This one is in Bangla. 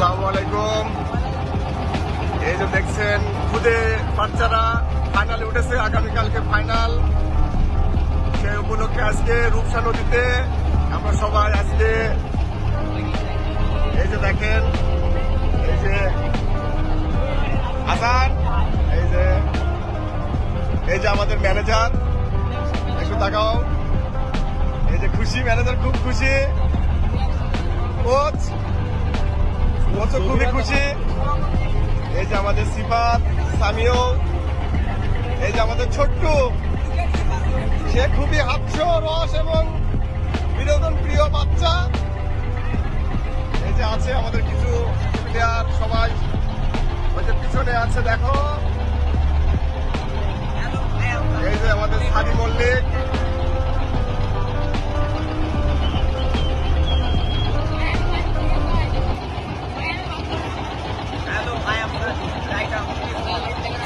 আসসালামু আলাইকুম। এই যে দেখছেন খুদে বাচ্চারা ফাইনালে উঠেছে, আগামীকালকে ফাইনাল। সেই উপলক্ষে আজকে রূপসা নদীতে আমরা সবাই আজকে এই যে দেখেন, এই যে হাসান, এই যে আমাদের ম্যানেজার, একটু তাকাও। এই যে খুশি ম্যানেজার, খুব খুশি। ও তো খুবই খুশি। এই যে আমাদের সিফাত, সামিও, এই যে আমাদের ছোট্টু, সে খুবই হাস্য রস এবং বিনোদন প্রিয় বাচ্চা। এই যে আছে আমাদের কিছু প্লেয়ার, সবাই ওই যে পিছনে আছে, দেখো। এই যে আমাদের সাদি মল্লিক,